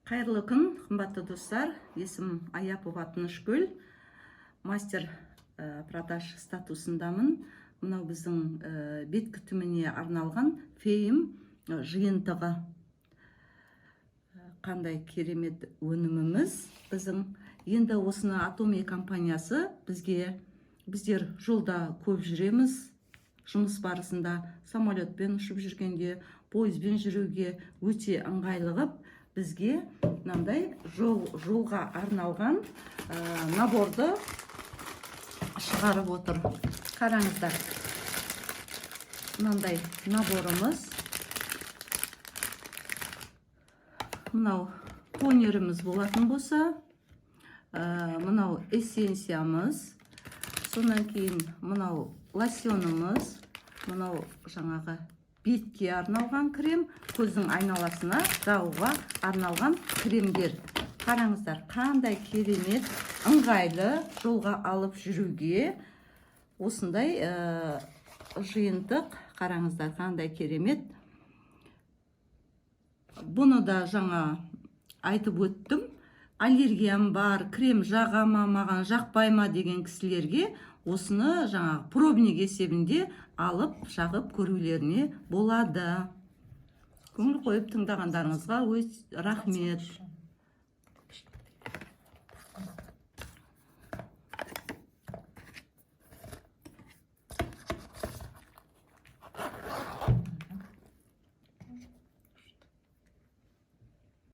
Қайырлы күн, қымбатты достар. Есім Аяпова Тынышкүл. Мастер продаж статусындамын. Мынау біздің бет күтіміне арналған фейм жиынтығы. Қандай керемет өніміміз. Біздің енді осыны Atomy компаниясы біздер жолда көп жүреміз. Жұмыс барысында самолетпен ұшып жүргенде, пойызбен жүруге өте ыңғайлығып, бізге мынандай жолға арналған наборды шығарып отыр. Қараңыздар. Мынандай наборымыз. Мынау тонеріміз болатын болса, мынау эссенциямыз, сонан кейін мынау лосьонымыз, мынау жаңағы бетке арналған крем, көздің айналасына жағуға арналған кремдер. Қараңыздар, қандай керемет, ыңғайлы жолға алып жүруге осындай жиынтық. Қараңыздар, қандай керемет. Бұны да жаңа айтып өттім. Аллергиям бар, крем жағама, маған жақпайма деген кісілерге осыны жаңа пробник есебінде алып жағып көрулеріне болады. Көңіл қойып тыңдағандарыңызға рахмет.